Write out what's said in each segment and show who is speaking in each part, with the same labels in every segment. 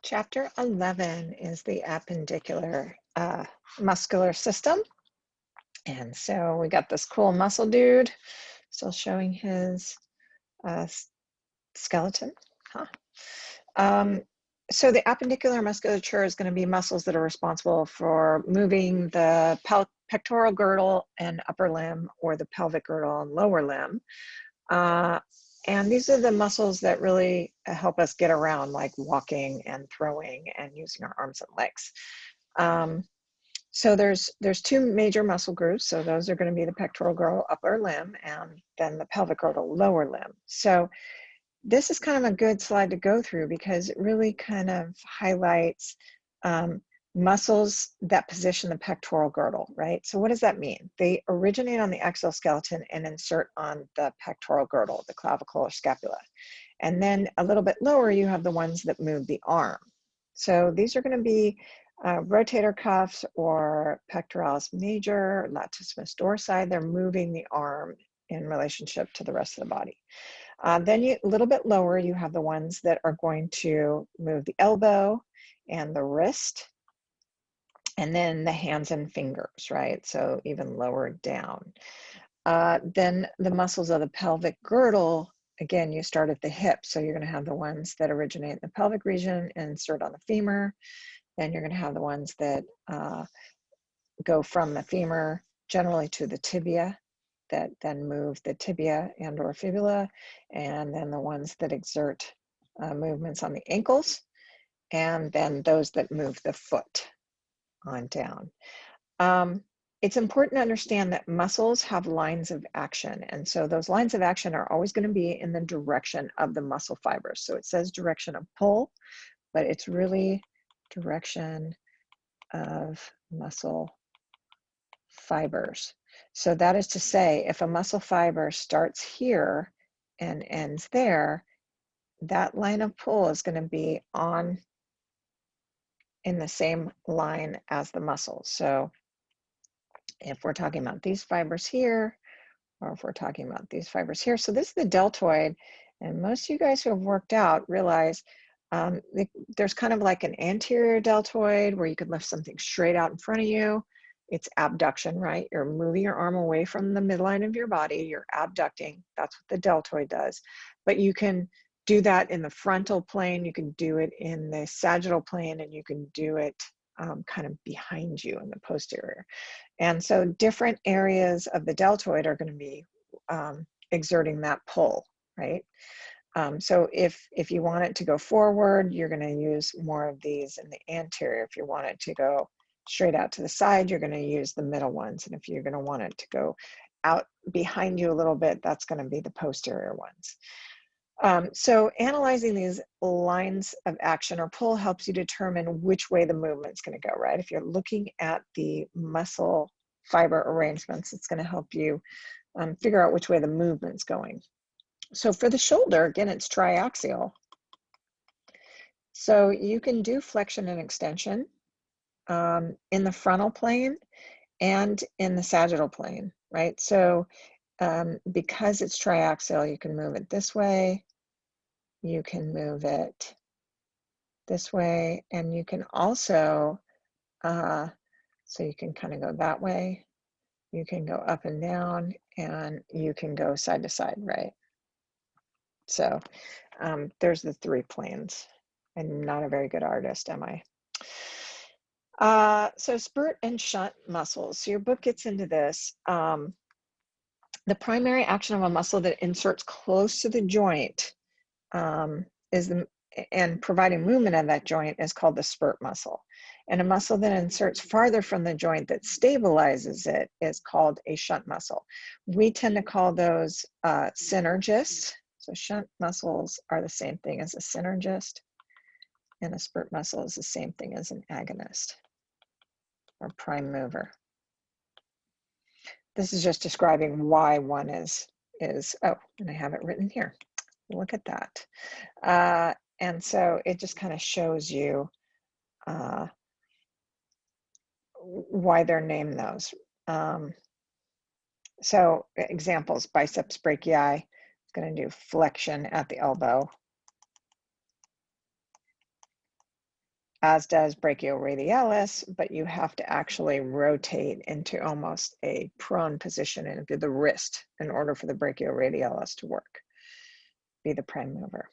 Speaker 1: Chapter 11 is the appendicular muscular system. And so we got this cool muscle dude still showing his skeleton. Huh? So the appendicular musculature is going to be muscles that are responsible for moving the pectoral girdle and upper limb, or the pelvic girdle and lower limb. And these are the muscles that really help us get around, like walking and throwing and using our arms and legs. So there's two major muscle groups. So those are going to be the pectoral girdle, upper limb, and then the pelvic girdle, lower limb. So this is kind of a good slide to go through because it really kind of highlights muscles that position the pectoral girdle, right? So what does that mean? They originate on the exoskeleton and insert on the pectoral girdle, the clavicle or scapula. And then a little bit lower, you have the ones that move the arm. So these are going to be rotator cuffs or pectoralis major, latissimus dorsi. They're moving the arm in relationship to the rest of the body. Then a little bit lower, you have the ones that are going to move the elbow and the wrist, and then the hands and fingers, right? So even lower down. Then the muscles of the pelvic girdle, again, you start at the hip. So you're going to have the ones that originate in the pelvic region and insert on the femur. Then you're going to have the ones that go from the femur generally to the tibia, that then move the tibia and or fibula, and then the ones that exert movements on the ankles, and then those that move the foot on down. It's important to understand that muscles have lines of action, and so those lines of action are always going to be in the direction of the muscle fibers. So it says direction of pull, but it's really direction of muscle fibers. So that is to say, if a muscle fiber starts here and ends there, that line of pull is going to be on in the same line as the muscle. So if we're talking about these fibers here, or if we're talking about these fibers here, so this is the deltoid, and most of you guys who have worked out realize there's kind of like an anterior deltoid where you could lift something straight out in front of you. It's abduction, right? You're moving your arm away from the midline of your body. You're abducting. That's what the deltoid does. But you can do that in the frontal plane. You can do it in the sagittal plane, and you can do it kind of behind you in the posterior. And so different areas of the deltoid are going to be exerting that pull, right? So if you want it to go forward, you're going to use more of these in the anterior. If you want it to go straight out to the side, you're going to use the middle ones. And if you're going to want it to go out behind you a little bit, that's going to be the posterior ones. So analyzing these lines of action or pull helps you determine which way the movement's going to go, right? If you're looking at the muscle fiber arrangements, it's going to help you figure out which way the movement's going. So for the shoulder, again, it's triaxial. So you can do flexion and extension in the frontal plane and in the sagittal plane, right? So because it's triaxial, you can move it this way, you can move it this way, and you can also, so you can kind of go that way, you can go up and down, and you can go side to side, right? So there's the three planes. I'm not a very good artist, am I? So spurt and shunt muscles. So your book gets into this. The primary action of a muscle that inserts close to the joint and providing movement of that joint is called the spurt muscle. And a muscle that inserts farther from the joint that stabilizes it is called a shunt muscle. We tend to call those synergists. So shunt muscles are the same thing as a synergist, and a spurt muscle is the same thing as an agonist or prime mover. This is just describing why one is oh, and I have it written here. Look at that. And so it just kind of shows you why they're named those. So examples, biceps brachii, it's going to do flexion at the elbow. as does brachioradialis, but you have to actually rotate into almost a prone position into the wrist in order for the brachioradialis to work, be the prime mover.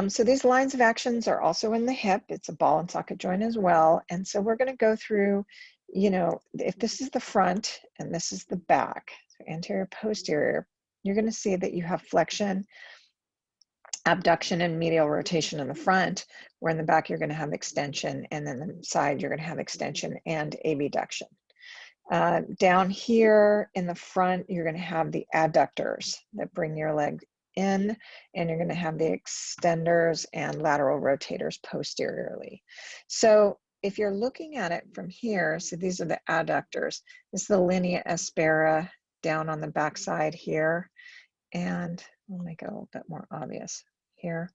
Speaker 1: So these lines of actions are also in the hip. It's a ball and socket joint as well. And so we're going to go through, you know, if this is the front and this is the back, so anterior, posterior, you're going to see that you have flexion, abduction, and medial rotation in the front, where in the back you're going to have extension, and then the side you're going to have extension and abduction. Down here in the front, you're going to have the adductors that bring your leg in, and you're going to have the extenders and lateral rotators posteriorly. So if you're looking at it from here, so these are the adductors. This is the linea aspera down on the back side here, and we'll make it a little bit more obvious here.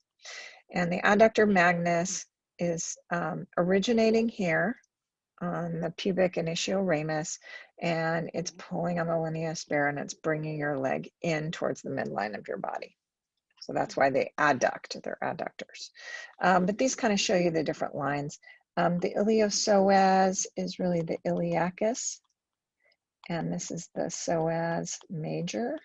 Speaker 1: And the adductor magnus is originating here on the pubic initio ramus, and it's pulling on the linea aspera, and it's bringing your leg in towards the midline of your body. So that's why they adduct, they're adductors. But these kind of show you the different lines. The iliopsoas is really the iliacus, and this is the psoas major.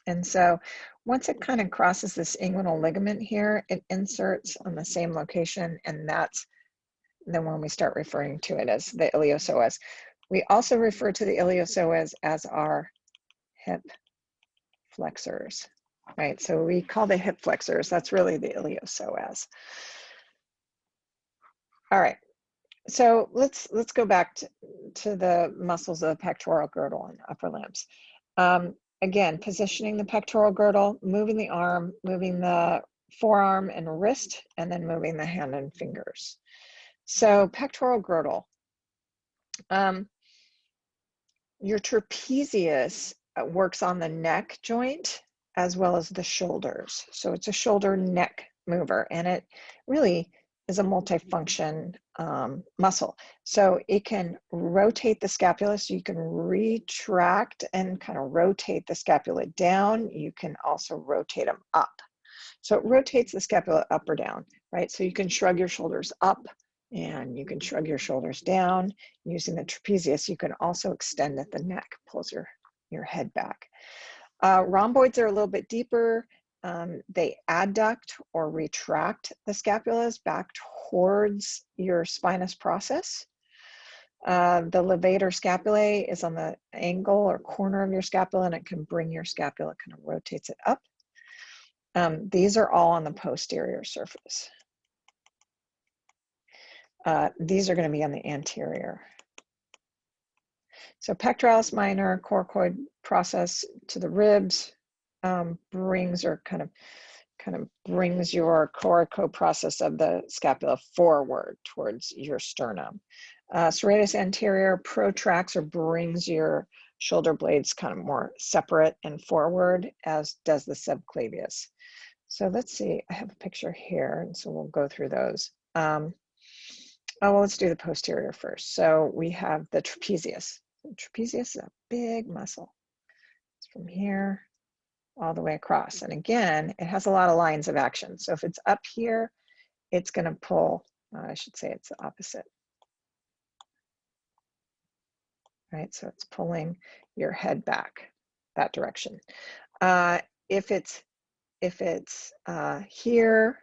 Speaker 1: And so once it kind of crosses this inguinal ligament here, it inserts on the same location, and that's then when we start referring to it as the iliopsoas. We also refer to the iliopsoas as our hip flexors, right? So we call the hip flexors, that's really the iliopsoas. All right, so let's go back to the muscles of the pectoral girdle and upper limbs. Again, positioning the pectoral girdle, moving the arm, moving the forearm and wrist, and then moving the hand and fingers. So pectoral girdle, your trapezius works on the neck joint as well as the shoulders. So it's a shoulder neck mover, and it really is a multifunction muscle. So it can rotate the scapula, so you can retract and kind of rotate the scapula down. You can also rotate them up. So it rotates the scapula up or down, right? So you can shrug your shoulders up, and you can shrug your shoulders down using the trapezius. You can also extend at the neck, pulls your head back. Rhomboids are a little bit deeper. They adduct or retract the scapulas back towards your spinous process. The levator scapulae is on the angle or corner of your scapula, and it can bring your scapula, kind of rotates it up. These are all on the posterior surface. These are going to be on the anterior. So pectoralis minor, coracoid process to the ribs, brings or kind of brings your coracoid process of the scapula forward towards your sternum. Serratus anterior protracts or brings your shoulder blades kind of more separate and forward, as does the subclavius. So let's see, I have a picture here, and so we'll go through those. Well, let's do the posterior first. So we have the trapezius. The trapezius is a big muscle. It's from here all the way across. And again, it has a lot of lines of action. So if it's up here, it's going to pull, I should say it's the opposite. Right, so it's pulling your head back that direction. If it's here,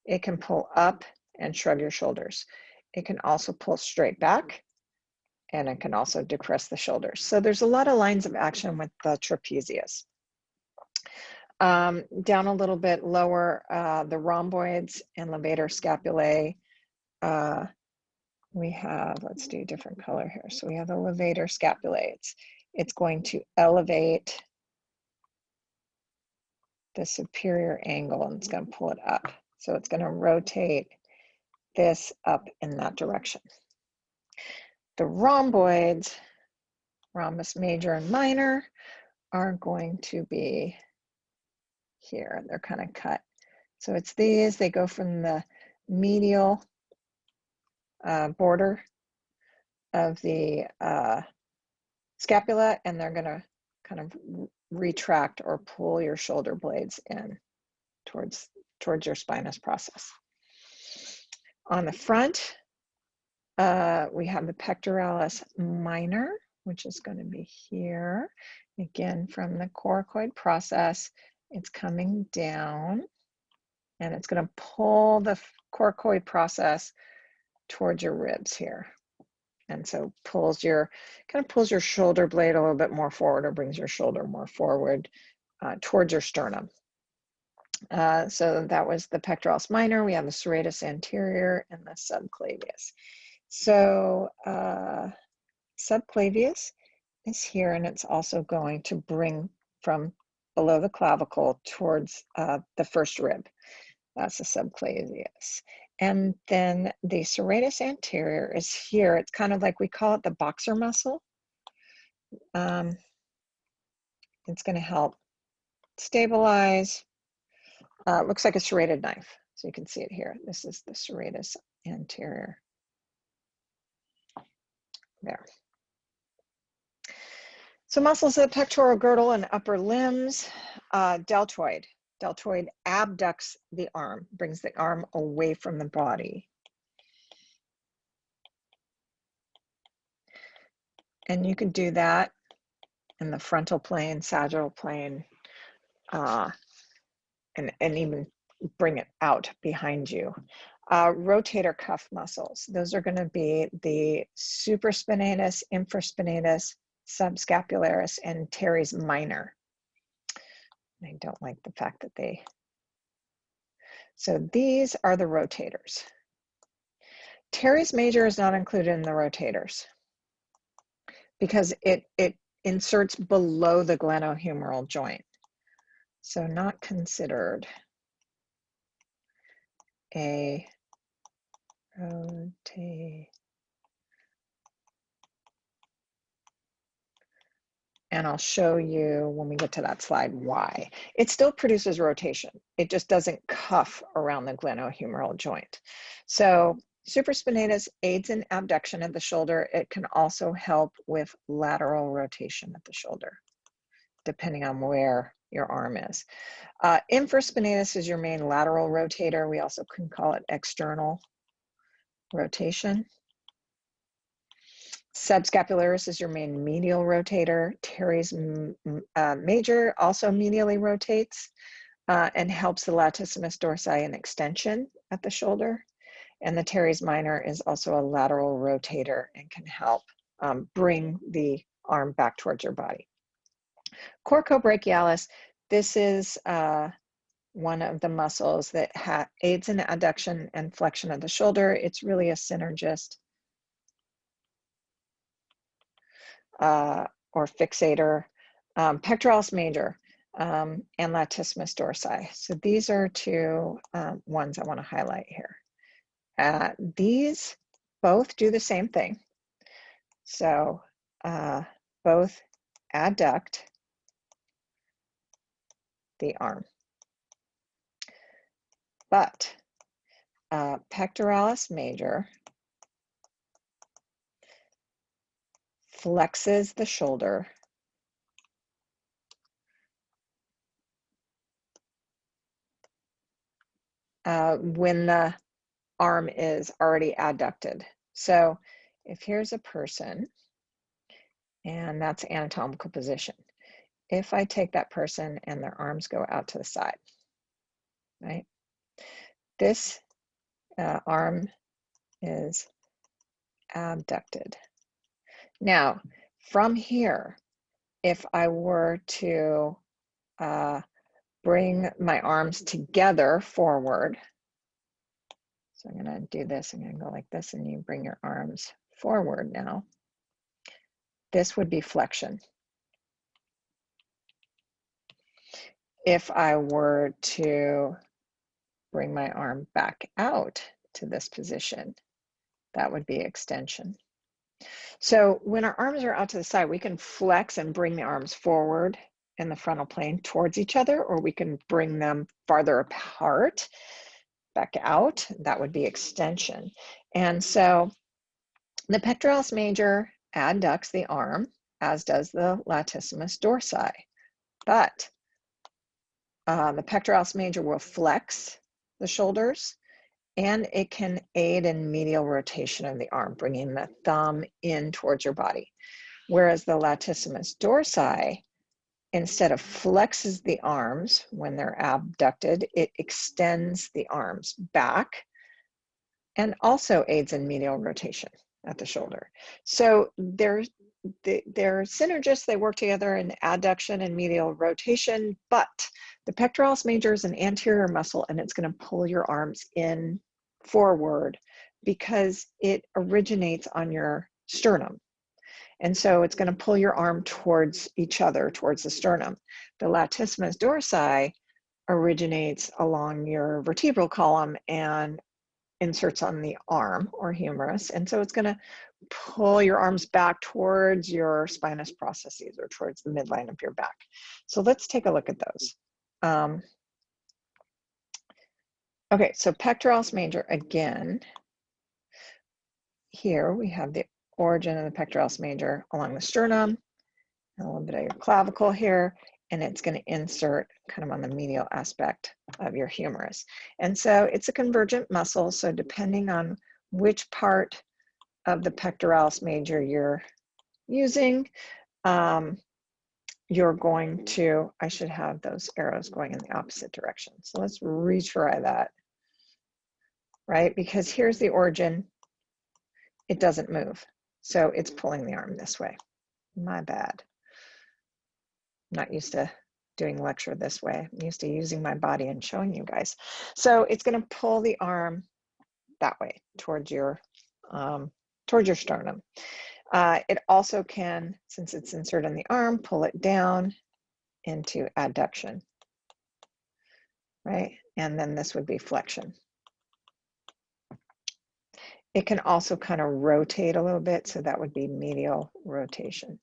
Speaker 1: it can pull up and shrug your shoulders. It can also pull straight back, and it can also depress the shoulders. So there's a lot of lines of action with the trapezius. Down a little bit lower, the rhomboids and levator scapulae. We have, let's do a different color here. So we have the levator scapulae. It's going to elevate the superior angle, and it's going to pull it up. So it's going to rotate this up in that direction. The rhomboids, rhombus major and minor, are going to be here. They're kind of cut. So it's these, they go from the medial border of the scapula, and they're going to kind of retract or pull your shoulder blades in towards your spinous process. On the front, we have the pectoralis minor, which is going to be here. Again, from the coracoid process, it's coming down and it's going to pull the coracoid process towards your ribs here. And so kind of pulls your shoulder blade a little bit more forward, or brings your shoulder more forward towards your sternum. So that was the pectoralis minor. We have the serratus anterior and the subclavius. So subclavius is here, and it's also going to bring from below the clavicle towards the first rib. That's the subclavius. And then the serratus anterior is here. It's kind of like, we call it the boxer muscle. It's going to help stabilize. It looks like a serrated knife. So you can see it here. This is the serratus anterior. There. So muscles of the pectoral girdle and upper limbs. Deltoid. Deltoid abducts the arm, brings the arm away from the body. And you can do that in the frontal plane, sagittal plane, and even bring it out behind you. Rotator cuff muscles. Those are going to be the supraspinatus, infraspinatus, subscapularis, and teres minor. I don't like the fact that so these are the rotators. Teres major is not included in the rotators because it inserts below the glenohumeral joint. So not considered a rotator. And I'll show you when we get to that slide why. It still produces rotation. It just doesn't cuff around the glenohumeral joint. So supraspinatus aids in abduction of the shoulder. It can also help with lateral rotation of the shoulder, depending on where your arm is. Infraspinatus is your main lateral rotator. We also can call it external rotation. Subscapularis is your main medial rotator. Teres major also medially rotates and helps the latissimus dorsi in extension at the shoulder. And the teres minor is also a lateral rotator and can help bring the arm back towards your body. Coracobrachialis, this is one of the muscles that aids in adduction and flexion of the shoulder. It's really a synergist. Or fixator, pectoralis major, and latissimus dorsi. So these are two ones I want to highlight here. These both do the same thing. So both adduct the arm. But pectoralis major flexes the shoulder when the arm is already adducted. So if here's a person, and that's anatomical position. If I take that person and their arms go out to the side, right? This arm is abducted. Now, from here, if I were to bring my arms together forward, so I'm going to do this, I'm going to go like this, and you bring your arms forward now. This would be flexion. If I were to bring my arm back out to this position, that would be extension. So when our arms are out to the side, we can flex and bring the arms forward in the frontal plane towards each other, or we can bring them farther apart, back out. That would be extension. And so the pectoralis major adducts the arm, as does the latissimus dorsi. But the pectoralis major will flex the shoulders, and it can aid in medial rotation of the arm, bringing the thumb in towards your body. Whereas the latissimus dorsi, instead of flexes the arms when they're abducted, it extends the arms back and also aids in medial rotation at the shoulder. So they're synergists, they work together in adduction and medial rotation, but the pectoralis major is an anterior muscle and it's going to pull your arms in forward because it originates on your sternum. And so it's going to pull your arm towards each other, towards the sternum. The latissimus dorsi originates along your vertebral column and inserts on the arm or humerus. And so it's going to pull your arms back towards your spinous processes or towards the midline of your back. So let's take a look at those. Okay, so pectoralis major again. Here we have the origin of the pectoralis major along the sternum, a little bit of your clavicle here, and it's going to insert kind of on the medial aspect of your humerus. And so it's a convergent muscle, so depending on which part of the pectoralis major you're using, you're going to, I should have those arrows going in the opposite direction. So let's retry that, right? Because here's the origin. It doesn't move. So it's pulling the arm this way. My bad. I'm not used to doing lecture this way. I'm used to using my body and showing you guys. So it's going to pull the arm that way towards your sternum. It also can, since it's inserted in the arm, pull it down into adduction, right? And then this would be flexion. It can also kind of rotate a little bit, so that would be medial rotation.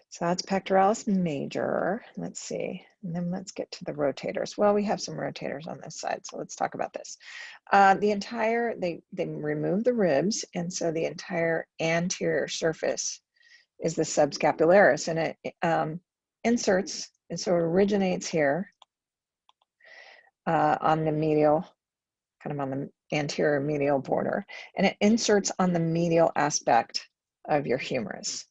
Speaker 1: So that's pectoralis major. Let's see, and then let's get to the rotators. Well, we have some rotators on this side, so let's talk about this. They remove the ribs, and so the entire anterior surface is the subscapularis, and it inserts, and so it originates here on the medial, kind of on the anterior medial border, and it inserts on the medial aspect of your humerus.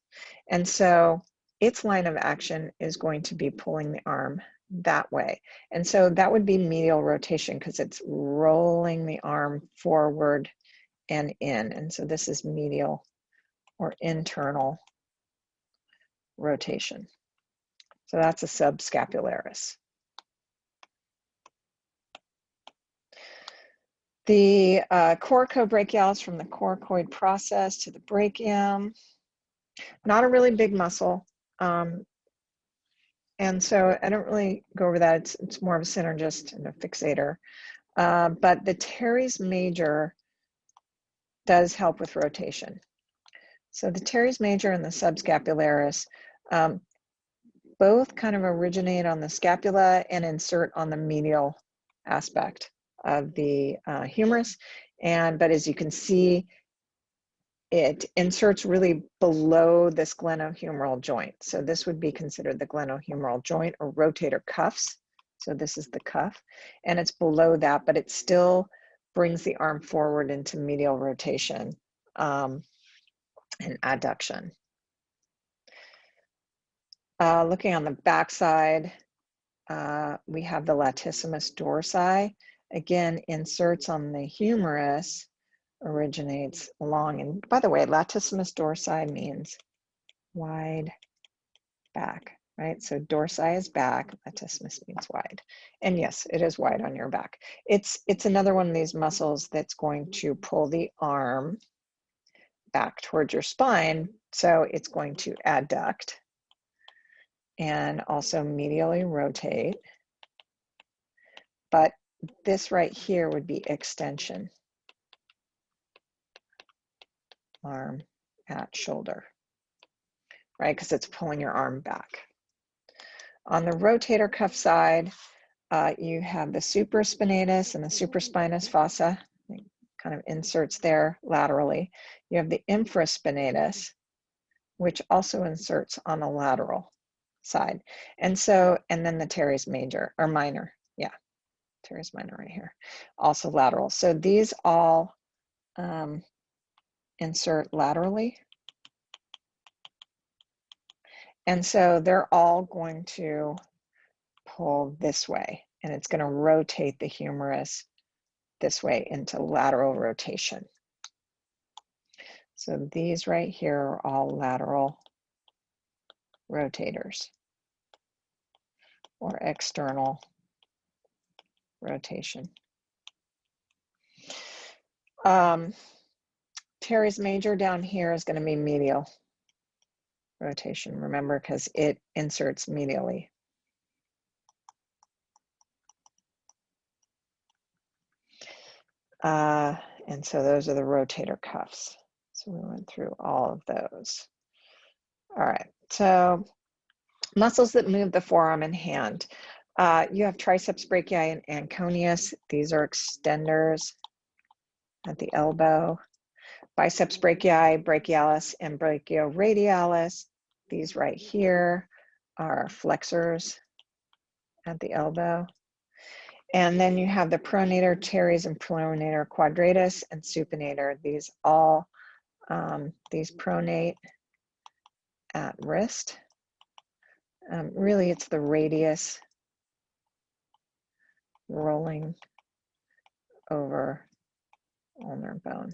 Speaker 1: And so its line of action is going to be pulling the arm that way. And so that would be medial rotation because it's rolling the arm forward and in. And so this is medial or internal rotation. So that's a subscapularis. The coracobrachialis from the coracoid process to the brachium, not a really big muscle. And so I don't really go over that. It's more of a synergist and a fixator. But the teres major does help with rotation. So the teres major and the subscapularis both kind of originate on the scapula and insert on the medial aspect of the humerus. But as you can see, it inserts really below this glenohumeral joint. So this would be considered the glenohumeral joint or rotator cuffs. So this is the cuff, and it's below that, but it still brings the arm forward into medial rotation and adduction. Looking on the back side, we have the latissimus dorsi. Again, inserts on the humerus, originates along, and by the way, latissimus dorsi means wide back, right? So dorsi is back, latissimus means wide. And yes, it is wide on your back. It's another one of these muscles that's going to pull the arm back towards your spine. So it's going to adduct and also medially rotate. But this right here would be extension. Arm at shoulder, right? Because it's pulling your arm back. On the rotator cuff side, you have the supraspinatus and the supraspinous fossa. It kind of inserts there laterally. You have the infraspinatus, which also inserts on the lateral side. And then the teres major or minor, yeah. teres minor right here, also lateral. So these all insert laterally. And so they're all going to pull this way, and it's going to rotate the humerus this way into lateral rotation. So these right here are all lateral rotators or external rotation. Teres major down here is going to be medial rotation, remember, because it inserts medially. And so those are the rotator cuffs. So we went through all of those. All right, so muscles that move the forearm and hand. You have triceps brachii and anconeus. These are extenders at the elbow. Biceps brachii, brachialis, and brachioradialis. These right here are flexors at the elbow. And then you have the pronator teres and pronator quadratus and supinator. These all, these pronate at wrist. Really, it's the radius rolling over ulnar bone.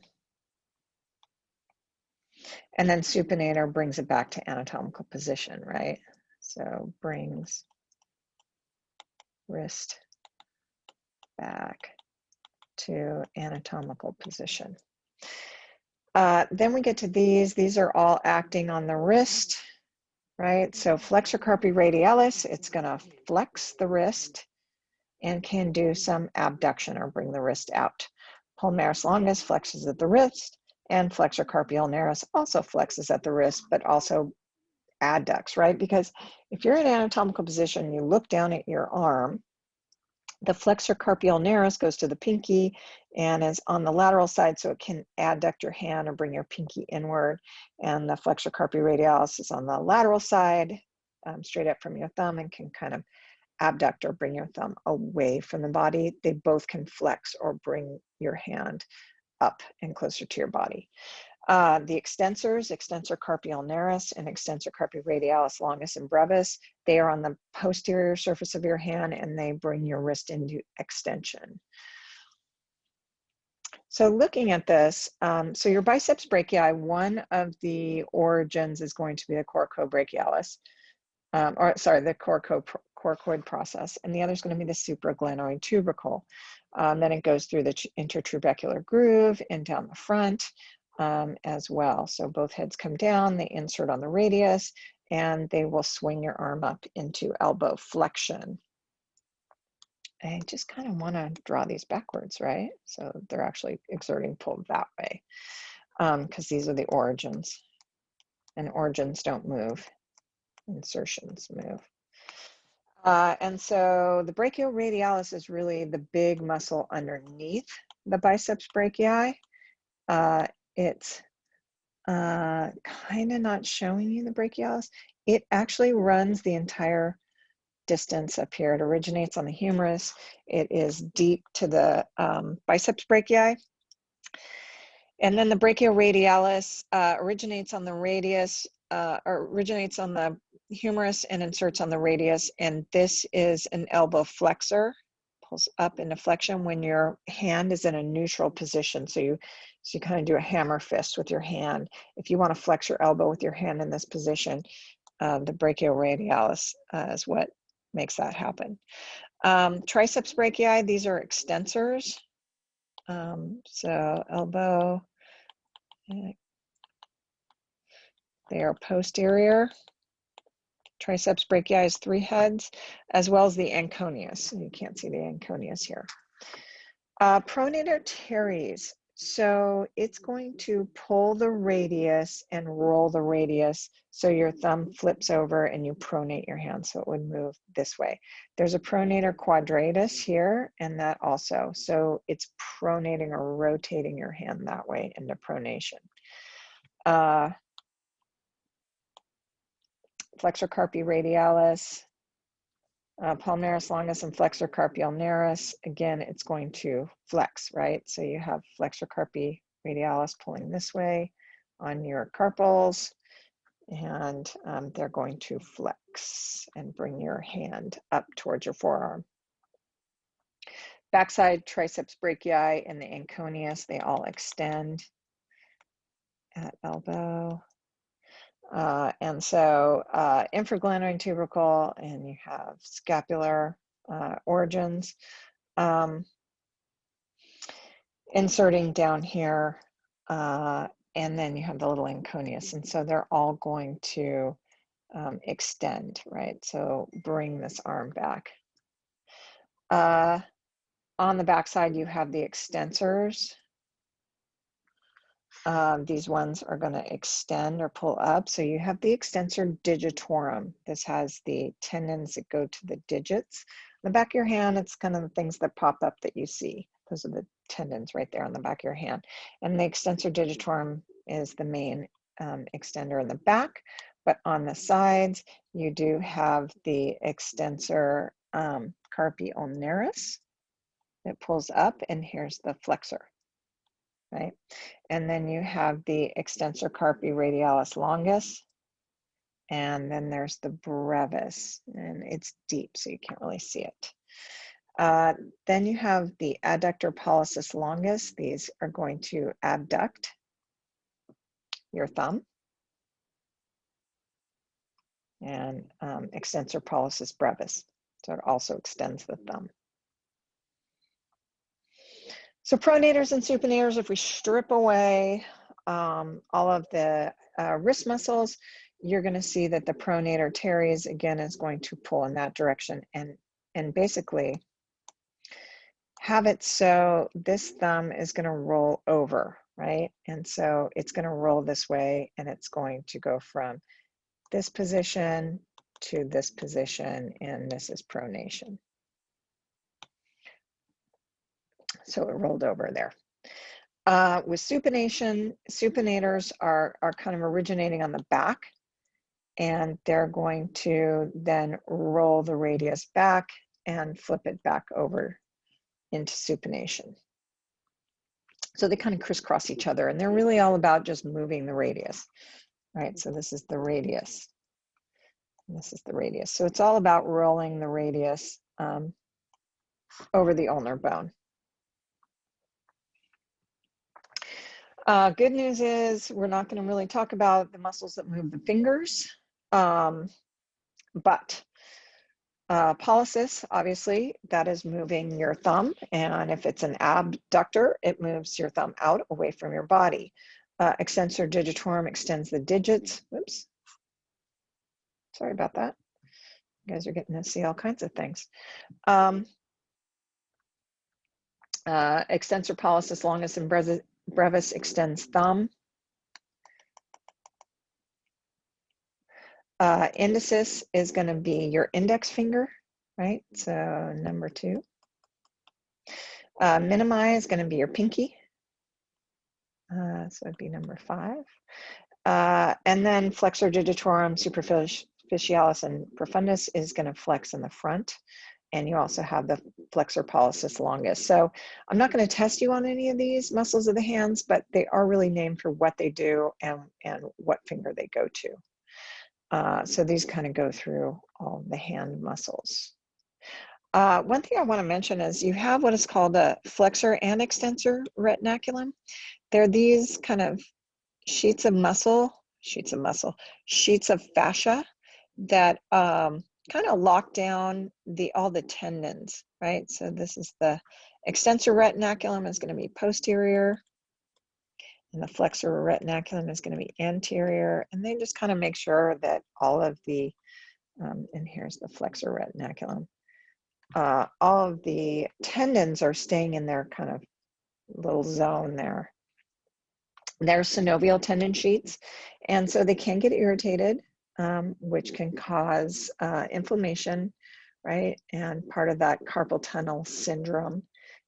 Speaker 1: And then supinator brings it back to anatomical position, right? So brings wrist back to anatomical position. Then we get to these are all acting on the wrist, right? So flexor carpi radialis, it's gonna flex the wrist and can do some abduction or bring the wrist out. Palmaris longus flexes at the wrist, and flexor carpi ulnaris also flexes at the wrist, but also adducts, right? Because if you're in anatomical position, you look down at your arm, the flexor carpi ulnaris goes to the pinky and is on the lateral side, so it can adduct your hand or bring your pinky inward. And the flexor carpi radialis is on the lateral side, straight up from your thumb, and can kind of abduct or bring your thumb away from the body. They both can flex or bring your hand up and closer to your body. The extensors, extensor carpi ulnaris and extensor carpi radialis longus and brevis, they are on the posterior surface of your hand and they bring your wrist into extension. So looking at this, so your biceps brachii, one of the origins is going to be the coracobrachialis, the coracoid process, and the other is going to be the supraglenoid tubercle. Then it goes through the intertrabecular groove and down the front as well. So both heads come down, they insert on the radius, and they will swing your arm up into elbow flexion. I just kind of want to draw these backwards, right? So they're actually exerting pull that way, because these are the origins, and origins don't move. Insertions move. And so the brachioradialis is really the big muscle underneath the biceps brachii. It's kind of not showing you the brachialis. It actually runs the entire distance up here. It originates on the humerus. It is deep to the biceps brachii. And then the brachioradialis originates on the radius, or originates on the humerus and inserts on the radius. And this is an elbow flexor, pulls up into flexion when your hand is in a neutral position. So you kind of do a hammer fist with your hand. If you want to flex your elbow with your hand in this position, the brachioradialis is what makes that happen. Triceps brachii, these are extensors. So elbow, they are posterior. Triceps brachii is 3 heads, as well as the anconeus. You can't see the anconeus here. Pronator teres. So it's going to pull the radius and roll the radius so your thumb flips over and you pronate your hand, so it would move this way. There's a pronator quadratus here, and that also. So it's pronating or rotating your hand that way into pronation. Flexor carpi radialis, Palmaris longus and flexor carpi ulnaris, again, it's going to flex, right? So you have flexor carpi radialis pulling this way on your carpals, and they're going to flex and bring your hand up towards your forearm. Backside triceps brachii and the anconeus, they all extend at elbow. And so infraglandine tubercle, and you have scapular origins inserting down here, and then you have the little anconeus, and so they're all going to extend, right? So bring this arm back. On the backside, you have the extensors. These ones are going to extend or pull up. So you have the extensor digitorum. This has the tendons that go to the digits. On the back of your hand, it's kind of the things that pop up that you see. Those are the tendons right there on the back of your hand. And the extensor digitorum is the main extender in the back. But on the sides, you do have the extensor carpi ulnaris that pulls up, and here's the flexor, right? And then you have the extensor carpi radialis longus, and then there's the brevis, and it's deep, so you can't really see it. Then you have the adductor pollicis longus. These are going to abduct your thumb, and extensor pollicis brevis, so it also extends the thumb. So pronators and supinators, if we strip away all of the wrist muscles, you're going to see that the pronator teres, again, is going to pull in that direction and basically have it so this thumb is going to roll over, right? And so it's going to roll this way, and it's going to go from this position to this position, and this is pronation. So it rolled over there. With supination, supinators are kind of originating on the back, and they're going to then roll the radius back and flip it back over into supination. So they kind of crisscross each other, and they're really all about just moving the radius, right? So this is the radius, and this is the radius. So it's all about rolling the radius over the ulnar bone. Good news is we're not going to really talk about the muscles that move the fingers, but pollicis, obviously, that is moving your thumb, and if it's an abductor, it moves your thumb out away from your body. Extensor digitorum extends the digits. Oops, sorry about that. You guys are getting to see all kinds of things. Extensor pollicis longus and brevis extends thumb. Indicis is going to be your index finger, right? So number 2. Minimi is going to be your pinky. So it'd be number 5. And then flexor digitorum superficialis and profundus is going to flex in the front. And you also have the flexor pollicis longus. So I'm not going to test you on any of these muscles of the hands, but they are really named for what they do and what finger they go to. So these kind of go through all the hand muscles. One thing I want to mention is you have what is called a flexor and extensor retinaculum. They're these kind of sheets of fascia that kind of lock down all the tendons, right? So this is the extensor retinaculum is going to be posterior, and the flexor retinaculum is going to be anterior, and they just kind of make sure that all of the, and here's the flexor retinaculum, all of the tendons are staying in their kind of little zone there. They're synovial tendon sheets, and so they can get irritated, which can cause inflammation, right? And part of that carpal tunnel syndrome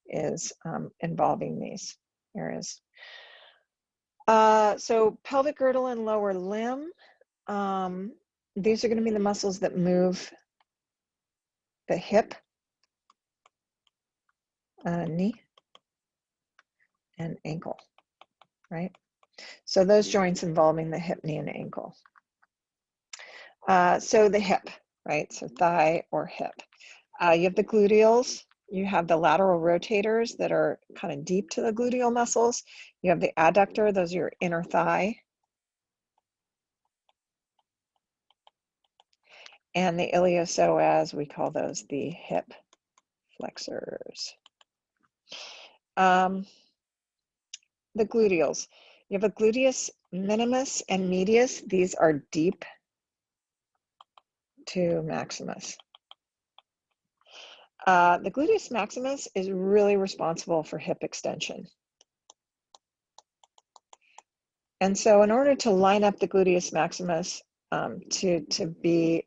Speaker 1: is involving these areas. So pelvic girdle and lower limb, these are going to be the muscles that move the hip, knee, and ankle, right? So those joints involving the hip, knee, and ankle. So the hip, right? So thigh or hip. You have the gluteals. You have the lateral rotators that are kind of deep to the gluteal muscles. You have the adductor, those are your inner thigh. And the iliopsoas, we call those the hip flexors. The gluteals. You have a gluteus minimus and medius. These are deep to maximus. The gluteus maximus is really responsible for hip extension. And so in order to line up the gluteus maximus to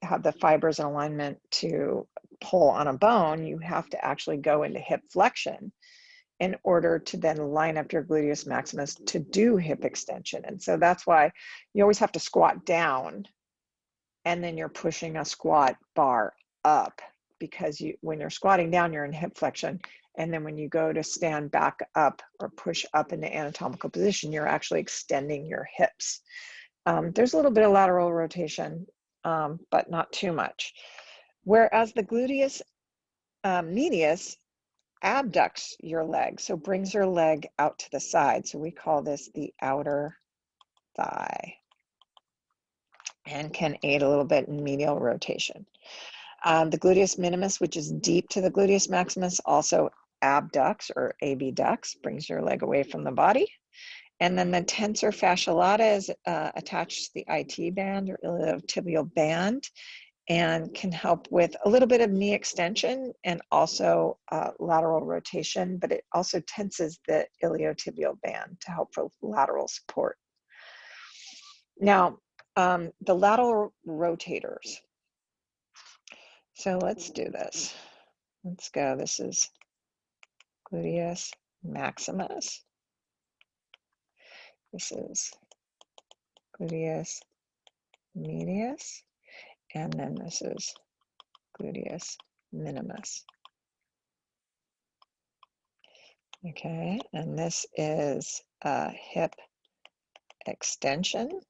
Speaker 1: have the fibers in alignment to pull on a bone, you have to actually go into hip flexion in order to then line up your gluteus maximus to do hip extension. And so that's why you always have to squat down, and then you're pushing a squat bar up, because when you're squatting down, you're in hip flexion. And then when you go to stand back up or push up into anatomical position, you're actually extending your hips. There's a little bit of lateral rotation, but not too much. Whereas the gluteus medius abducts your leg, so brings your leg out to the side. So we call this the outer thigh, and can aid a little bit in medial rotation. The gluteus minimus, which is deep to the gluteus maximus, also abducts or abducts, brings your leg away from the body. And then the tensor fasciae lata is attached to the IT band or iliotibial band, and can help with a little bit of knee extension and also lateral rotation, but it also tenses the iliotibial band to help for lateral support. Now, the lateral rotators. So let's do this. Let's go. This is gluteus maximus. This is gluteus medius. And then this is gluteus minimus. Okay, and this is hip extension.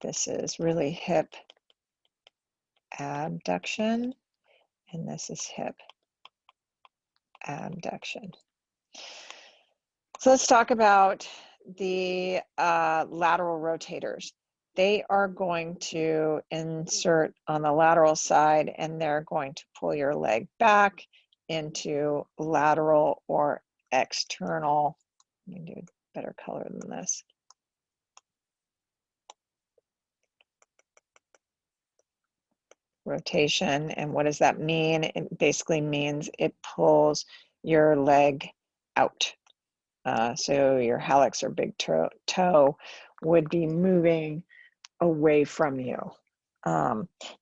Speaker 1: This is really hip abduction, and this is hip abduction. So let's talk about the lateral rotators. They are going to insert on the lateral side, and they're going to pull your leg back into lateral or external. Let me do a better color than this. Rotation. And what does that mean? It basically means it pulls your leg out. So your hallux or big toe would be moving away from you.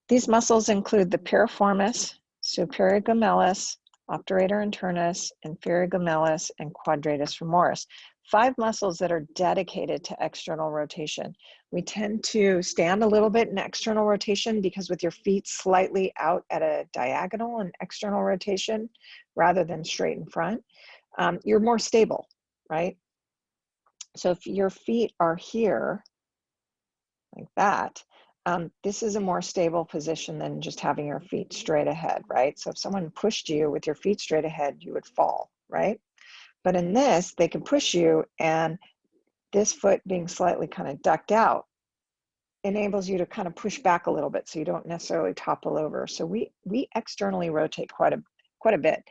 Speaker 1: These muscles include the piriformis, superior gemellus, obturator internus, inferior gemellus, and quadratus femoris. 5 muscles that are dedicated to external rotation. We tend to stand a little bit in external rotation because with your feet slightly out at a diagonal in external rotation rather than straight in front, you're more stable, right? So if your feet are here like that, this is a more stable position than just having your feet straight ahead, right? So if someone pushed you with your feet straight ahead, you would fall, right? But in this, they can push you, and this foot being slightly kind of ducked out enables you to kind of push back a little bit so you don't necessarily topple over. So we externally rotate quite a bit.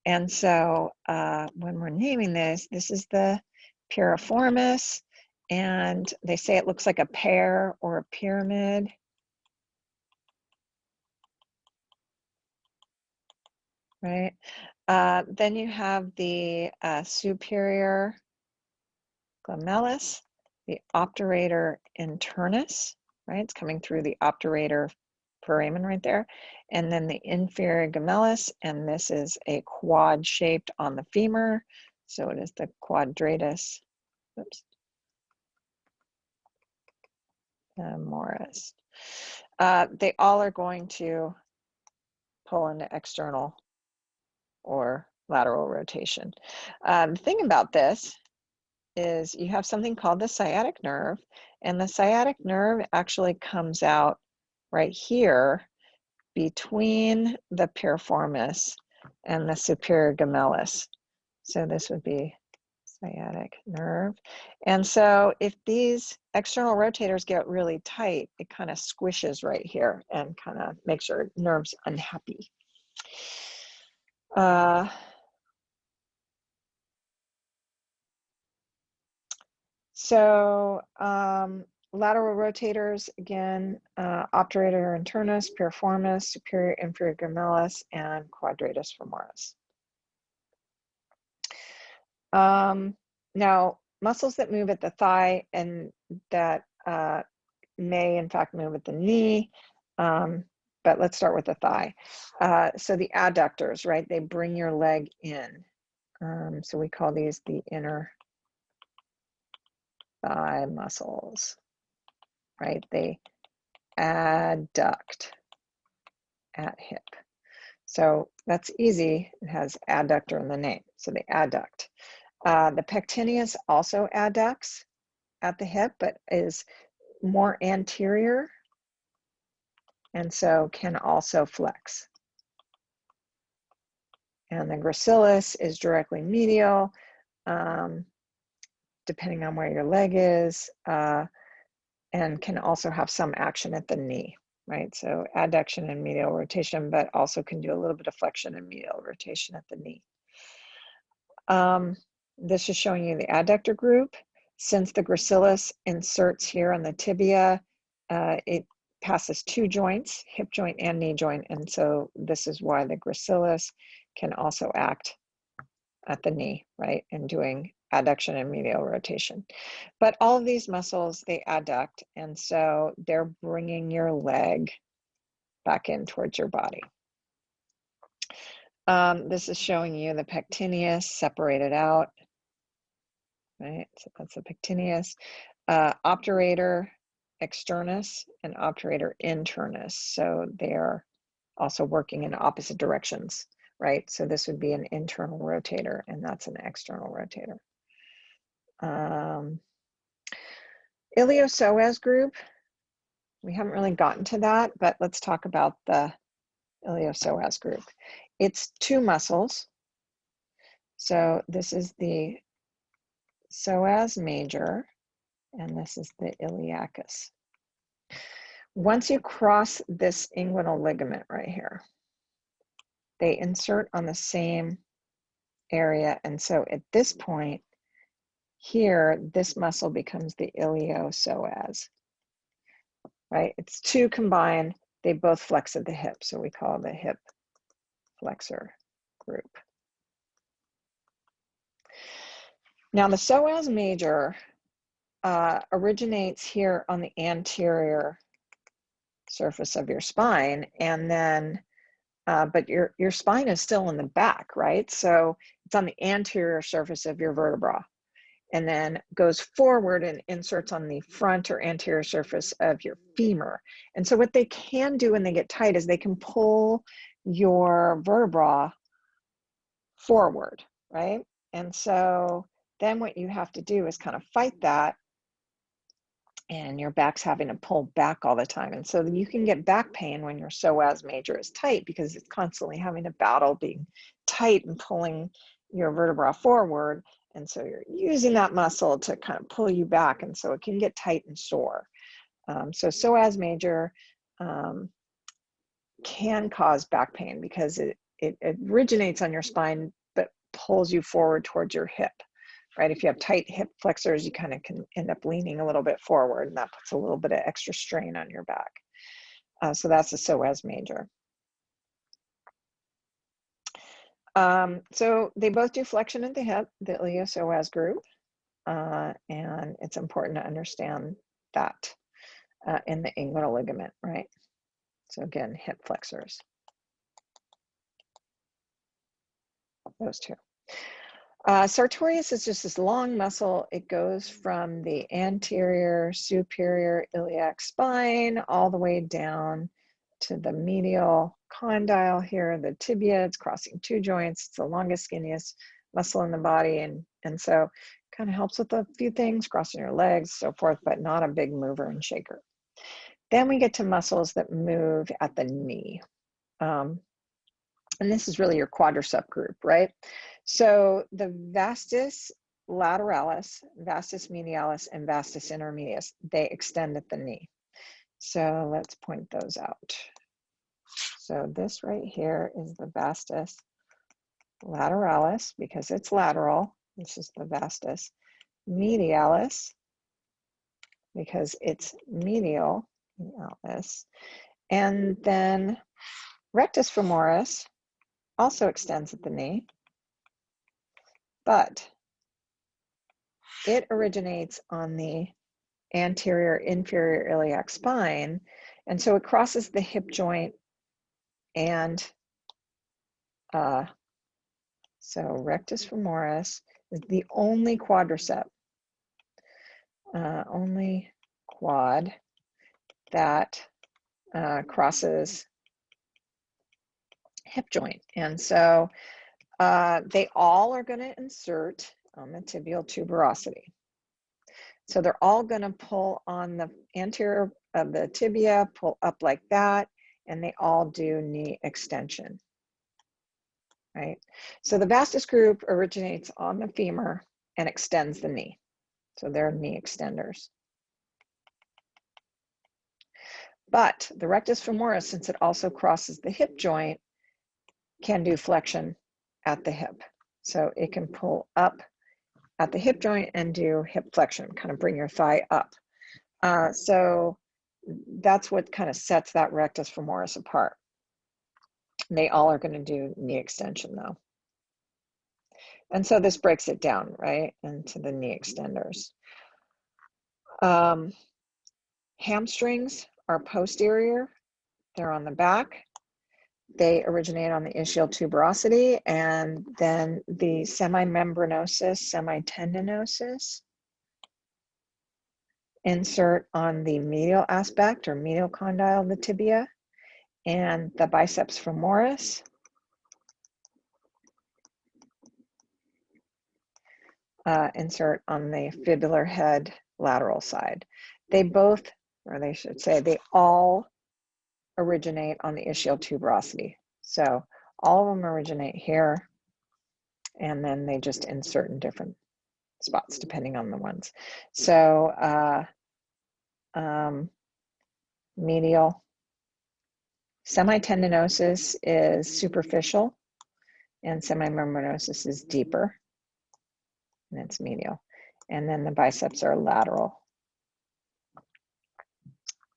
Speaker 1: And so when we're naming this is the piriformis, and they say it looks like a pear or a pyramid. Right? Then you have the superior gemellus, the obturator internus, right? It's coming through the obturator foramen right there. And then the inferior gemellus, and this is a quad shaped on the femur. So it is the quadratus, oops, femoris. They all are going to pull into external or lateral rotation. The thing about this is you have something called the sciatic nerve, and the sciatic nerve actually comes out right here between the piriformis and the superior gemellus. So this would be sciatic nerve. And so if these external rotators get really tight, it kind of squishes right here and kind of makes your nerves unhappy. Lateral rotators, again, obturator internus, piriformis, superior inferior gemellus, and quadratus femoris. Now, muscles that move at the thigh and that may in fact move at the knee, but let's start with the thigh. So the adductors, right, they bring your leg in. So we call these the inner thigh muscles, right? They adduct at hip. So that's easy. It has adductor in the name, so they adduct. The pectineus also adducts at the hip, but is more anterior, and so can also flex. And the gracilis is directly medial, depending on where your leg is, and can also have some action at the knee, right? So adduction and medial rotation, but also can do a little bit of flexion and medial rotation at the knee. This is showing you the adductor group. Since the gracilis inserts here on the tibia, it passes two joints, hip joint and knee joint, and so this is why the gracilis can also act at the knee, right, and doing adduction and medial rotation. But all of these muscles, they adduct, and so they're bringing your leg back in towards your body. This is showing you the pectineus separated out, right? So that's the pectineus. Obturator externus and obturator internus. So they're also working in opposite directions, right? So this would be an internal rotator, and that's an external rotator. Iliopsoas group, we haven't really gotten to that, but let's talk about the iliopsoas group. It's two muscles. So this is the psoas major, and this is the iliacus. Once you cross this inguinal ligament right here, they insert on the same area, and so at this point here, this muscle becomes the iliopsoas, right? It's two combined, they both flex at the hip, so we call the hip flexor group. Now the psoas major originates here on the anterior surface of your spine, and then but your spine is still in the back, right? So it's on the anterior surface of your vertebra, and then goes forward and inserts on the front or anterior surface of your femur. And so what they can do when they get tight is they can pull your vertebra forward, right? And so then what you have to do is kind of fight that, and your back's having to pull back all the time. And so you can get back pain when your psoas major is tight because it's constantly having to battle being tight and pulling your vertebra forward. And so you're using that muscle to kind of pull you back. And so it can get tight and sore. So psoas major can cause back pain because it originates on your spine, but pulls you forward towards your hip. Right? If you have tight hip flexors, you kind of can end up leaning a little bit forward, and that puts a little bit of extra strain on your back. So that's the psoas major. So they both do flexion at the hip, the iliopsoas group, and it's important to understand that in the inguinal ligament, right? So again, hip flexors, those two. Sartorius is just this long muscle. It goes from the anterior superior iliac spine all the way down to the medial condyle here, the tibia. It's crossing two joints. It's the longest, skinniest muscle in the body. And so kind of helps with a few things, crossing your legs, so forth, but not a big mover and shaker. Then we get to muscles that move at the knee. And this is really your quadricep group, right? So the vastus lateralis, vastus medialis, and vastus intermedius, they extend at the knee. So let's point those out. So this right here is the vastus lateralis because it's lateral. This is the vastus medialis because it's medial, medialis. And then rectus femoris also extends at the knee, but it originates on the anterior inferior iliac spine, and so it crosses the hip joint, and so rectus femoris is the only quadricep, only quad that crosses hip joint, and so they all are going to insert on the tibial tuberosity. So they're all going to pull on the anterior of the tibia, pull up like that, and they all do knee extension, right? So the vastus group originates on the femur and extends the knee. So they're knee extenders. But the rectus femoris, since it also crosses the hip joint, can do flexion at the hip. So it can pull up at the hip joint and do hip flexion, kind of bring your thigh up. So that's what kind of sets that rectus femoris apart. They all are going to do knee extension though. And so this breaks it down, right, into the knee extenders. Hamstrings are posterior. They're on the back. They originate on the ischial tuberosity, and then the semimembranosus, semitendinosus insert on the medial aspect or medial condyle of the tibia, and the biceps femoris insert on the fibular head lateral side. They both, or they should say, they all originate on the ischial tuberosity. So all of them originate here, and then they just insert in different spots depending on the ones. So medial semitendinosus is superficial, and semimembranosus is deeper, and it's medial. And then the biceps are lateral.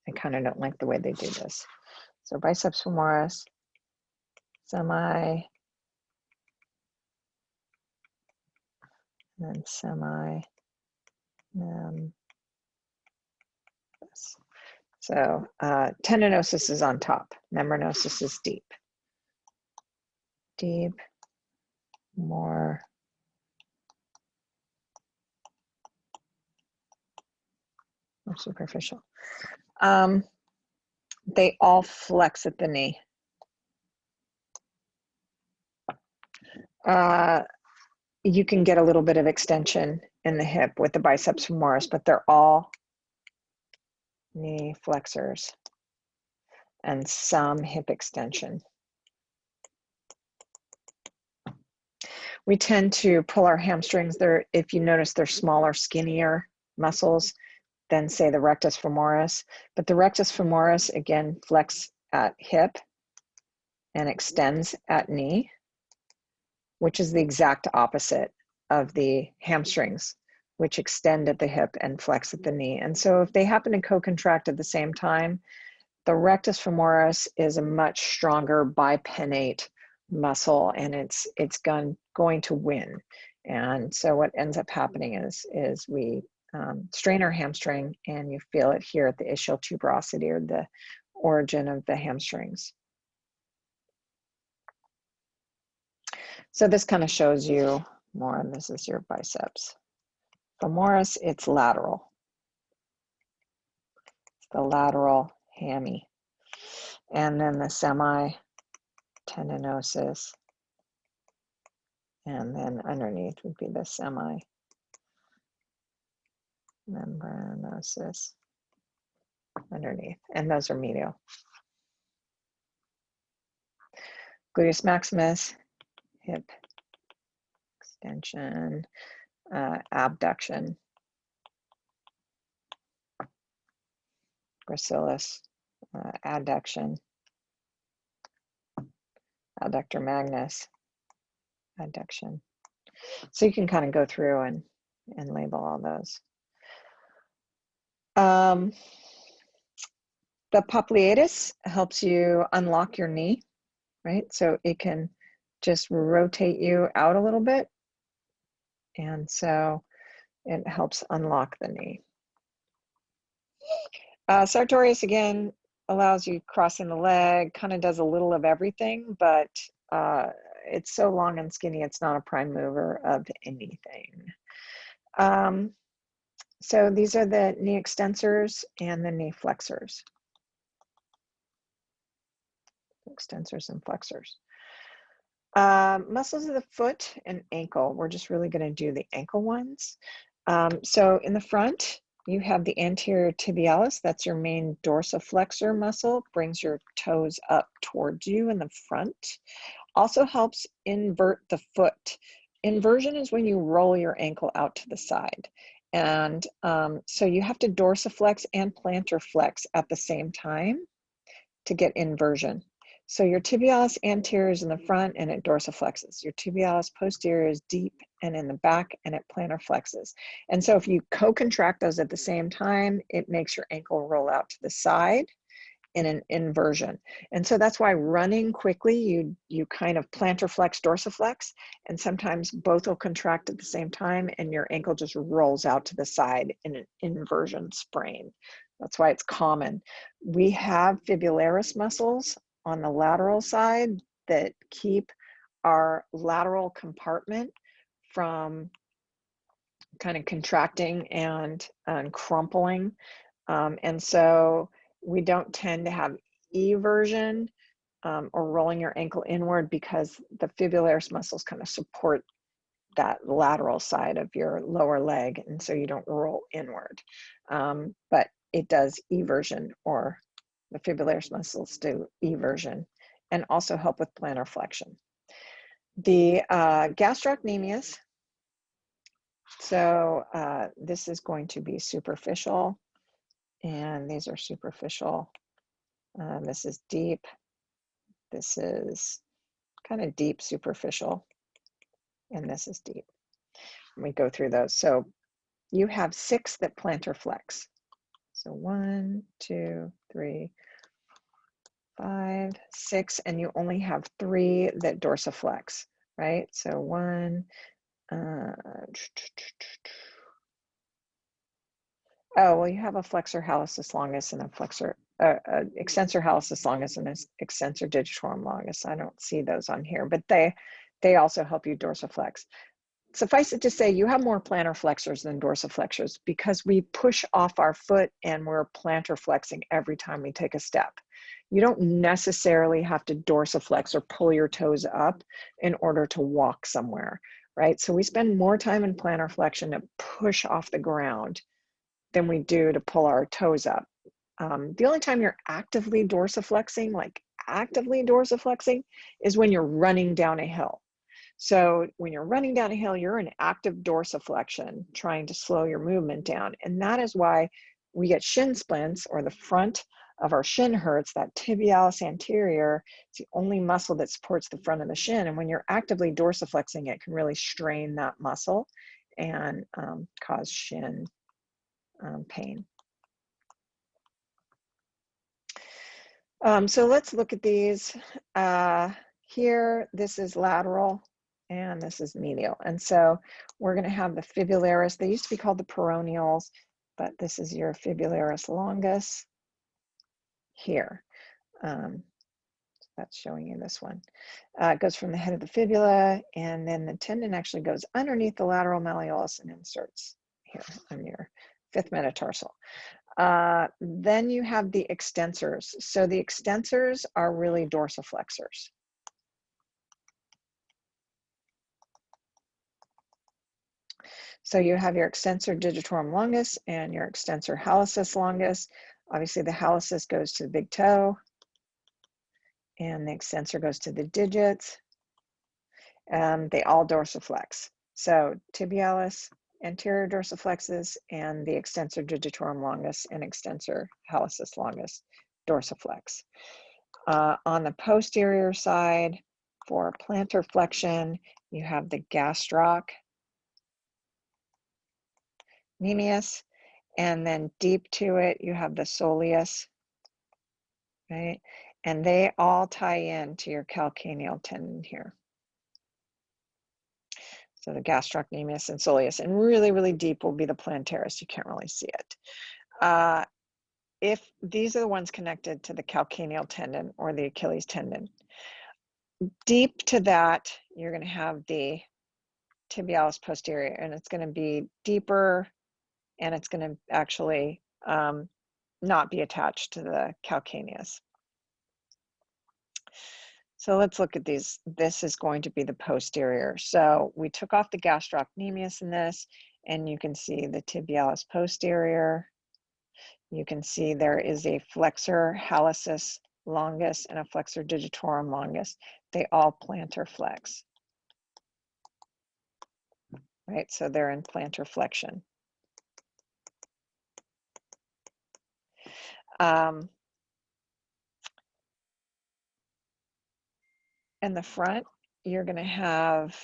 Speaker 1: I kind of don't like the way they do this. So biceps femoris, semi, and then semi, so tendinosus is on top, membranosus is deep. Deep, more superficial. They all flex at the knee. You can get a little bit of extension in the hip with the biceps femoris, but they're all knee flexors and some hip extension. We tend to pull our hamstrings. They're, if you notice, they're smaller, skinnier muscles than, say, the rectus femoris. But the rectus femoris, again, flex at hip and extends at knee, which is the exact opposite of the hamstrings, which extend at the hip and flex at the knee. And so if they happen to co-contract at the same time, the rectus femoris is a much stronger bipinnate muscle, and it's going to win. And so what ends up happening is we strain our hamstring, and you feel it here at the ischial tuberosity, or the origin of the hamstrings. So this kind of shows you more, and this is your biceps femoris. It's lateral. It's the lateral hammy. And then the semi tendinosus, and then underneath would be the semimembranosus underneath, and those are medial. Gluteus maximus, hip extension, abduction, gracilis, adduction, adductor magnus, adduction. So you can kind of go through and label all those. The popliteus helps you unlock your knee, right? So it can just rotate you out a little bit. And so it helps unlock the knee. Sartorius, again, allows you crossing the leg, kind of does a little of everything, but it's so long and skinny, it's not a prime mover of anything. So these are the knee extensors and the knee flexors. Extensors and flexors. Muscles of the foot and ankle. We're just really going to do the ankle ones. So in the front, you have the anterior tibialis. That's your main dorsiflexor muscle. Brings your toes up towards you in the front. Also helps invert the foot. Inversion is when you roll your ankle out to the side. And so you have to dorsiflex and plantar flex at the same time to get inversion. So your tibialis anterior is in the front and it dorsiflexes. Your tibialis posterior is deep and in the back and it plantar flexes. And so if you co-contract those at the same time, it makes your ankle roll out to the side in an inversion. And so that's why running quickly, you kind of plantar flex, dorsiflex, and sometimes both will contract at the same time and your ankle just rolls out to the side in an inversion sprain. That's why it's common. We have fibularis muscles on the lateral side that keep our lateral compartment from kind of contracting and crumpling. And so we don't tend to have eversion or rolling your ankle inward because the fibularis muscles kind of support that lateral side of your lower leg, and so you don't roll inward. But it does eversion, or the fibularis muscles do eversion, and also help with plantar flexion. The gastrocnemius, so this is going to be superficial, and these are superficial. This is deep. This is kind of deep superficial, and this is deep. And we go through those. So you have 6 that plantar flex. So 1, 2, 3, 5, 6, and you only have 3 that dorsiflex, right? So 1, oh, well, you have a flexor hallucis longus and a flexor, extensor hallucis longus and an extensor digitorum longus. I don't see those on here, but they also help you dorsiflex. Suffice it to say, you have more plantar flexors than dorsiflexors because we push off our foot and we're plantar flexing every time we take a step. You don't necessarily have to dorsiflex or pull your toes up in order to walk somewhere, right? So we spend more time in plantar flexion to push off the ground than we do to pull our toes up. The only time you're actively dorsiflexing, is when you're running down a hill. So when you're running down a hill, you're in active dorsiflexion, trying to slow your movement down. And that is why we get shin splints, or the front of our shin hurts. That tibialis anterior, it's the only muscle that supports the front of the shin. And when you're actively dorsiflexing, it can really strain that muscle and cause shin pain. So let's look at these. Here, this is lateral and this is medial. And so we're going to have the fibularis. They used to be called the peroneals, but this is your fibularis longus here. That's showing you this one. It goes from the head of the fibula, and then the tendon actually goes underneath the lateral malleolus and inserts here on your 5th metatarsal. Then you have the extensors. So the extensors are really dorsiflexors. So you have your extensor digitorum longus and your extensor hallucis longus. Obviously the hallucis goes to the big toe and the extensor goes to the digits, and they all dorsiflex. So tibialis, anterior dorsiflexes, and the extensor digitorum longus and extensor hallucis longus dorsiflex. On the posterior side, for plantar flexion, you have the gastroc nemius, and then deep to it, you have the soleus, right? And they all tie in to your calcaneal tendon here. So the gastrocnemius and soleus, and really, really deep will be the plantaris. You can't really see it. If these are the ones connected to the calcaneal tendon or the Achilles tendon, deep to that, you're going to have the tibialis posterior, and it's going to be deeper, and it's going to actually not be attached to the calcaneus. So let's look at these. This is going to be the posterior. So we took off the gastrocnemius in this, and you can see the tibialis posterior. You can see there is a flexor hallucis longus and a flexor digitorum longus. They all plantar flex, right? So they're in plantar flexion. In the front, you're going to have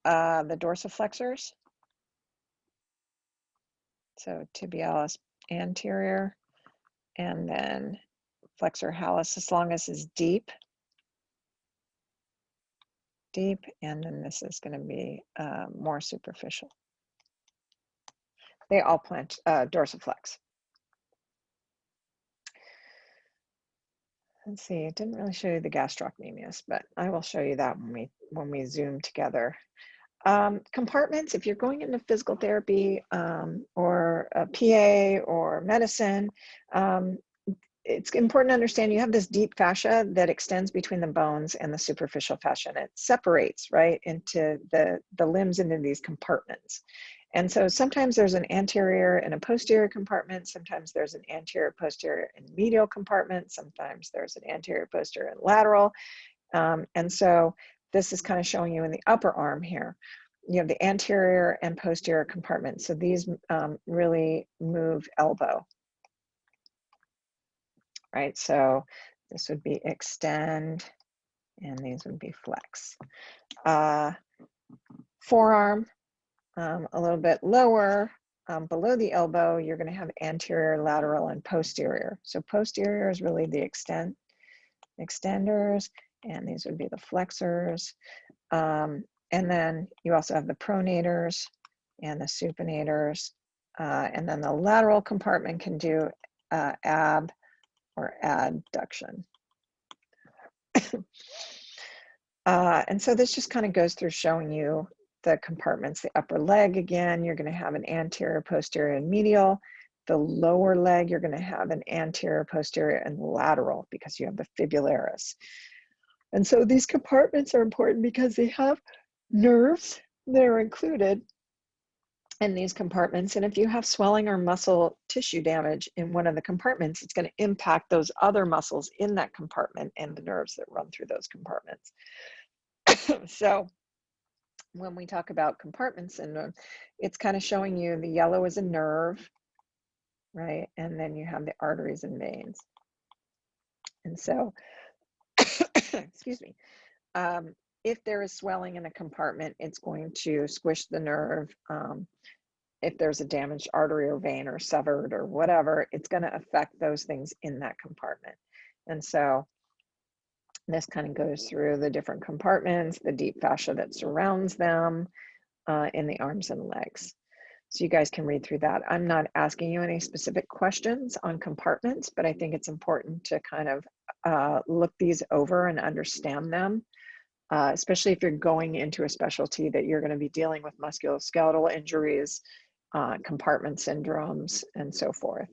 Speaker 1: the dorsiflexors. So tibialis anterior, and then flexor hallucis longus is deep, and then this is going to be more superficial. They all dorsiflex. Let's see, it didn't really show you the gastrocnemius, but I will show you that when we zoom together. Compartments, if you're going into physical therapy or a PA or medicine, it's important to understand you have this deep fascia that extends between the bones and the superficial fascia, and it separates right into the limbs into these compartments. And so sometimes there's an anterior and a posterior compartment, sometimes there's an anterior, posterior, and medial compartment, sometimes there's an anterior, posterior, and lateral. And so this is kind of showing you in the upper arm here. You have the anterior and posterior compartments. So these really move elbow, right? So this would be extend, and these would be flex. Forearm, a little bit lower, below the elbow, you're going to have anterior, lateral, and posterior. So posterior is really the extenders, and these would be the flexors. And then you also have the pronators and the supinators. And then the lateral compartment can do ab or adduction. And so this just kind of goes through showing you the compartments. The upper leg, again, you're going to have an anterior, posterior, and medial. The lower leg, you're going to have an anterior, posterior, and lateral because you have the fibularis. And so these compartments are important because they have nerves that are included in these compartments. And if you have swelling or muscle tissue damage in one of the compartments, it's going to impact those other muscles in that compartment and the nerves that run through those compartments. So when we talk about compartment syndrome, it's kind of showing you the yellow is a nerve, right? And then you have the arteries and veins. And so, excuse me, if there is swelling in a compartment, it's going to squish the nerve. If there's a damaged artery or vein or severed or whatever, it's going to affect those things in that compartment. And so this kind of goes through the different compartments, the deep fascia that surrounds them in the arms and legs. So you guys can read through that. I'm not asking you any specific questions on compartments, but I think it's important to kind of look these over and understand them, especially if you're going into a specialty that you're going to be dealing with musculoskeletal injuries, compartment syndromes, and so forth.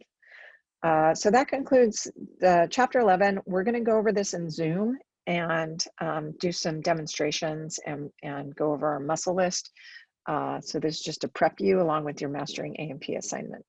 Speaker 1: So that concludes the chapter 11. We're going to go over this in Zoom and do some demonstrations and go over our muscle list. So this is just to prep you along with your Mastering A&P assignment.